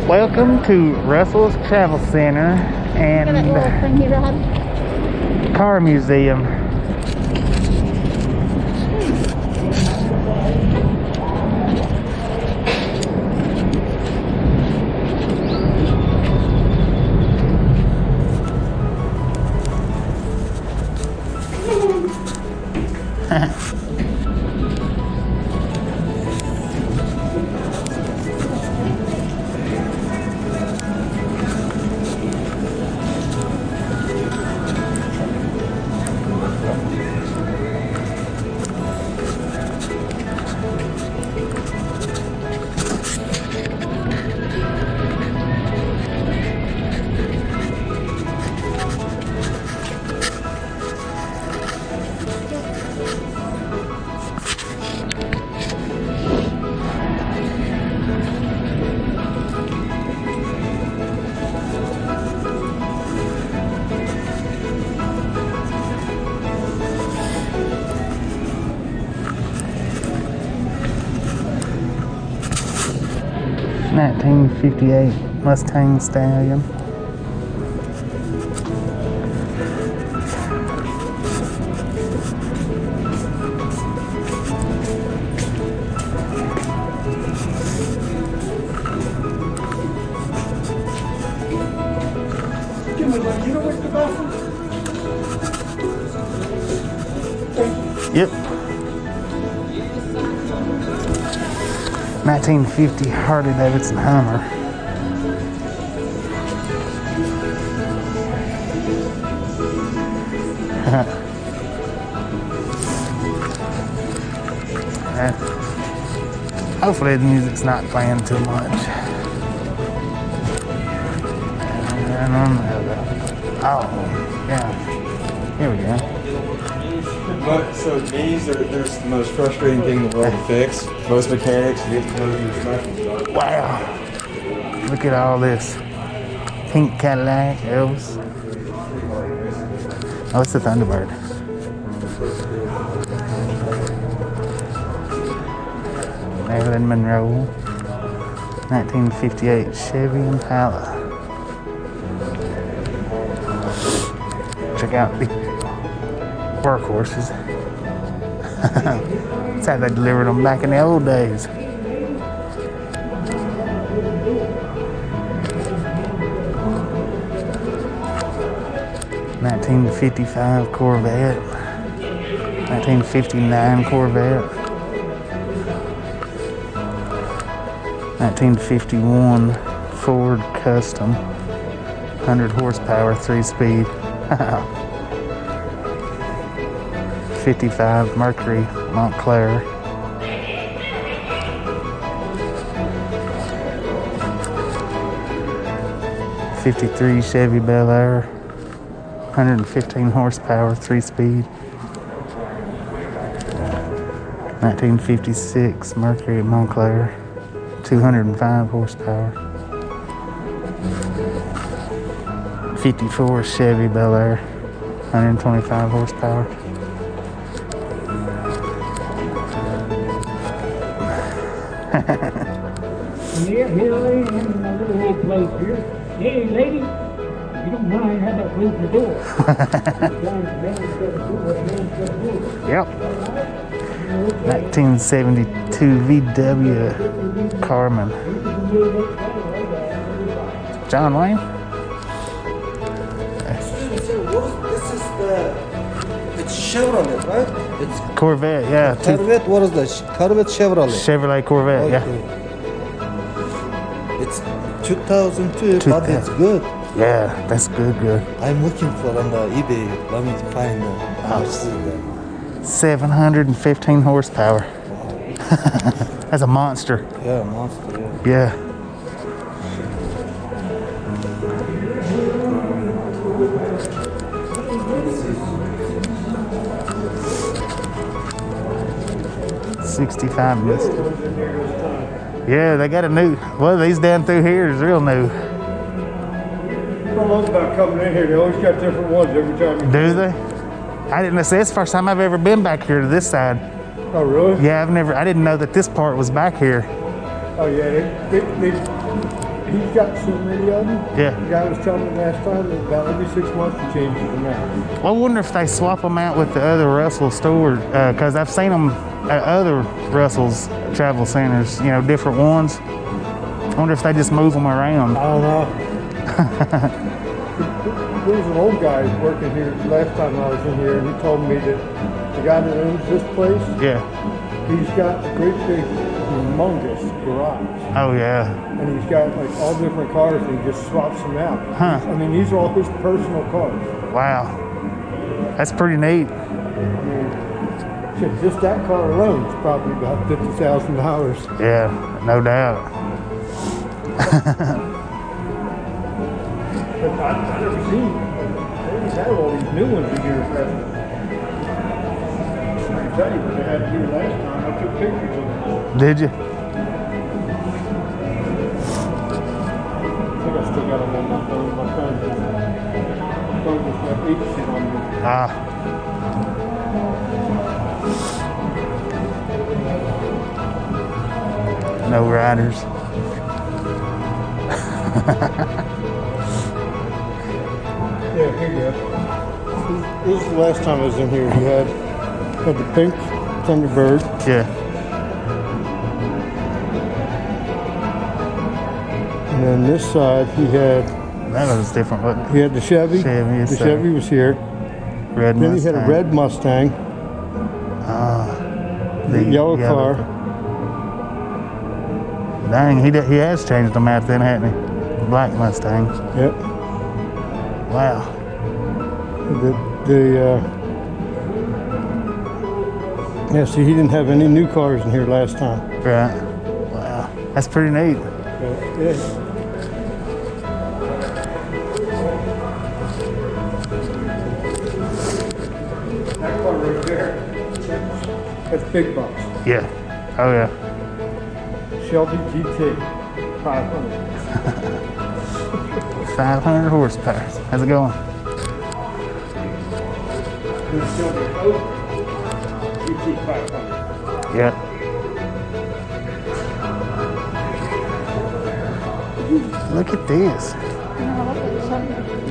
Welcome to Russell's Travel Center and Car Museum. (1958) Mustang Stallion. Yep. 1950 Harley Davidson Hummer. Hopefully the music's not playing too much. And on the other. Oh, yeah. Here we go. But so these are the most frustrating thing in the world to fix. Most mechanics get to know your smash. Wow. Look at all this. Pink Cadillac, Elvis. Oh, it's a Thunderbird. Marilyn Monroe. 1958 Chevy Impala. Check out the workhorses. That's how they delivered them back in the old days. (1955 Corvette). 1959 Corvette. 1951 Ford Custom. 100 horsepower, 3-speed. 55 Mercury Montclair. '53 Chevy Bel Air. 115 horsepower, 3-speed. 1956 Mercury Montclair. 205 horsepower. 54 Chevy Bel Air. 125 horsepower. Yeah, here I am in my little old place here. Hey, lady, if you don't mind, how about closing the door? Yep. 1972 VW Carmen. John Wayne? This is it's Chevrolet, right? It's Corvette, yeah. Corvette. What is that? Corvette Chevrolet. Chevrolet Corvette, yeah. It's 2002, but it's good. Yeah, that's good. I'm looking for on the eBay. Let me find how much is that. 715 horsepower. That's a monster. Yeah, monster. Yeah. '65 Mustang. Yeah, they got a new. Well, these down through here is real new. I love about coming in here. They always got different ones every time. Do they? I didn't say it's the first time I've ever been back here to this side. Oh, really? Yeah, I didn't know that this part was back here. Oh, yeah. he's got so many of them. Yeah. The guy was telling me last time that about every 6 months he changes them out. I wonder if they swap them out with the other Russell stores, because I've seen them at other Russell's travel centers, you know, different ones. I wonder if they just move them around. I don't know. There was an old guy working here last time I was in here, and he told me that the guy that owns this place, Yeah. he's got a great big, humongous garage. Oh, yeah. And he's got like all different cars, and he just swaps them out. Huh. I mean, these are all his personal cars. Wow. That's pretty neat. I mean, shit, just that car alone is probably about $50,000. Yeah, no doubt. But I've never seen. They had all these new ones in here. I can tell you what they had here last time. I took pictures of them. Did you? I think I still got them on my phone. My phone was got 8% on me. Ah. No riders. Yeah, here you go. This is the last time I was in here. He had the pink Thunderbird. Yeah. And then this side he had That was different, wasn't it? the Chevy. Chevy, yes, The sir. Chevy was here. Red Then Mustang. he had a red Mustang. The yellow car. Dang, he has changed them out then, hasn't he? Black Mustang. Yep. Wow. Yeah, see, he didn't have any new cars in here last time. Right. Wow. That's pretty neat. Yeah. That car right there, that's big bucks. Yeah. Oh, yeah. Shelby GT 500. 500 horsepower. How's it going? This Shelby Oak GT 500. Yeah. Look at this.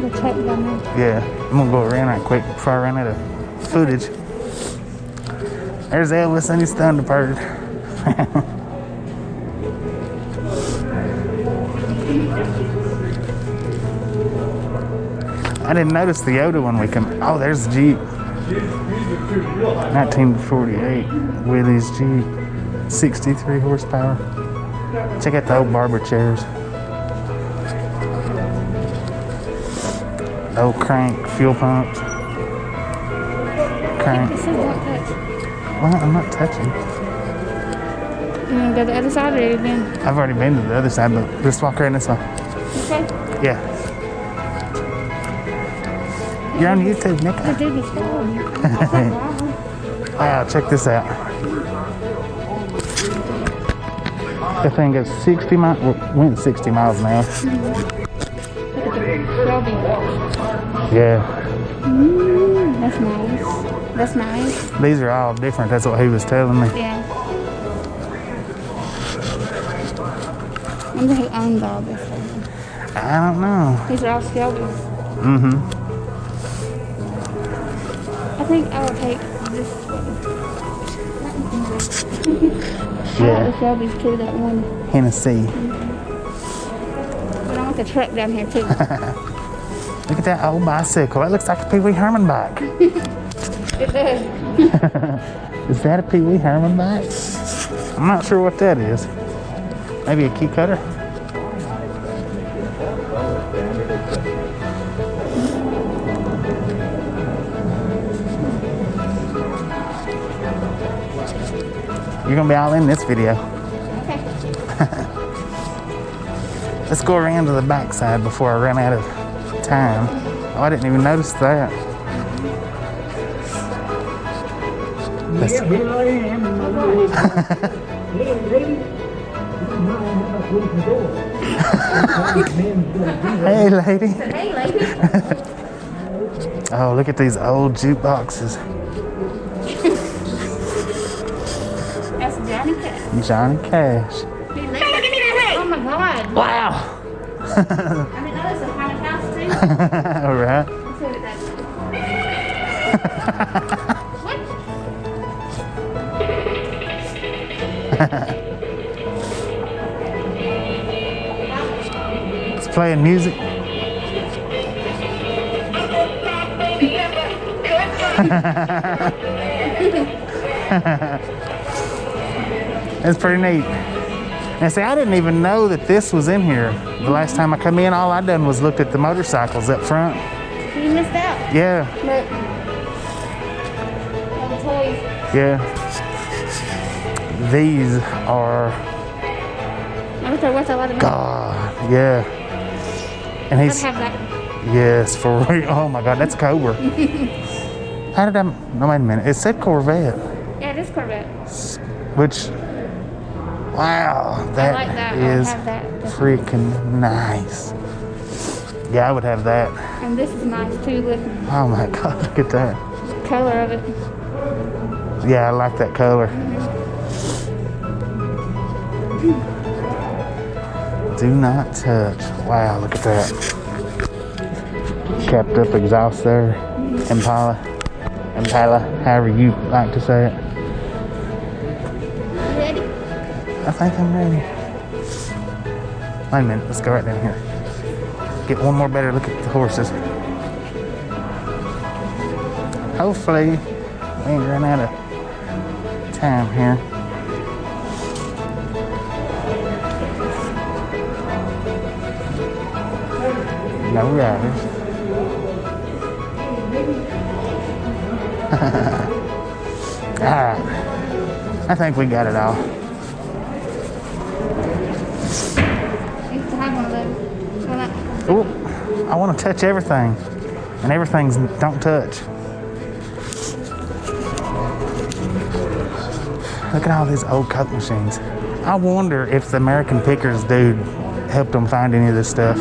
The tape down there. Yeah. I'm gonna go around right quick before I run out of footage. There's Elvis and his Thunderbird. I didn't notice the Yoda when we come. Oh, there's the Jeep. 1948 Willys Jeep. 63 horsepower. Check out the old barber chairs. Old crank fuel pumps. Crank. It says don't touch. Well, I'm not touching. You want to go the other side or it again? I've already been to the other side, but let's walk around this way. Okay. Yeah. You're on YouTube, Nick. The dude is filming. Wow, check this out. That thing goes 60 miles, went 60 miles an hour. Look at the Shelby. Yeah. That's nice. That's nice. These are all different. That's what he was telling me. Yeah. I wonder who owns all this stuff. I don't know. These are all Shelby's. Mm-hmm. I think I will take this one. I like the Shelby's too, that one. Hennessy. But I want the truck down here too. Look at that old bicycle. That looks like a Pee Wee Herman bike. It does. Is that a Pee Wee Herman bike? I'm not sure what that is. Maybe a key cutter? You're gonna be all in this video. Okay. Let's go around to the back side before I run out of time. Oh, I didn't even notice that. Yeah, here I am in my little. Hey, lady. You mind if I close the door? Hey, lady. Hey, lady. Oh, look at these old jukeboxes. That's Johnny Cash. Johnny Cash. Hey, lady. Oh my God. Wow. I mean, that is a haunted house too. All right. Let's see what it does. What? It's playing music. It's pretty neat. And see, I didn't even know that this was in here. The last time I come in, all I done was looked at the motorcycles up front. You missed out. Yeah, Look. All the toys. yeah. These are, I bet they're worth a lot of money. God, yeah. And I'd he's, have that. yes, for real. Oh my God, that's a Cobra. How did I, no, wait a minute. It said Corvette, Yeah, it is Corvette. which, wow, that like that. I would is have that. freaking nice. Yeah, I would have that. And this is nice too. Look, Oh my God, look at that. the color of it. Yeah, I like that color. Do not touch. Wow, look at that. Capped up exhaust there. Impala, however you like to say it. You ready? I think I'm ready. Wait a minute, let's go right down here. Get one more better look at the horses. Hopefully, we ain't run out of time here. No riders. Alright. I think we got it all. I used to have one of those. Well, that, Ooh, I want to touch everything. And everything's don't touch. Look at all these old Coke machines. I wonder if the American Pickers dude helped them find any of this stuff.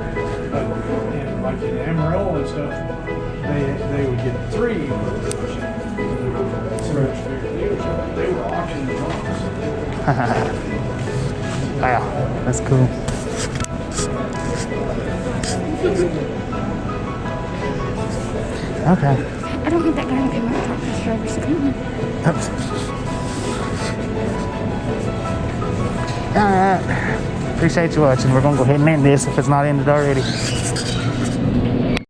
And like in Amarillo and stuff, they would get 3 for the machine. They were auctioning them off. Wow, that's cool. Okay. I don't think that guy came out and talked to us forever, so come on. Oops. All right. Appreciate you watching. We're gonna go ahead and end this if it's not ended already.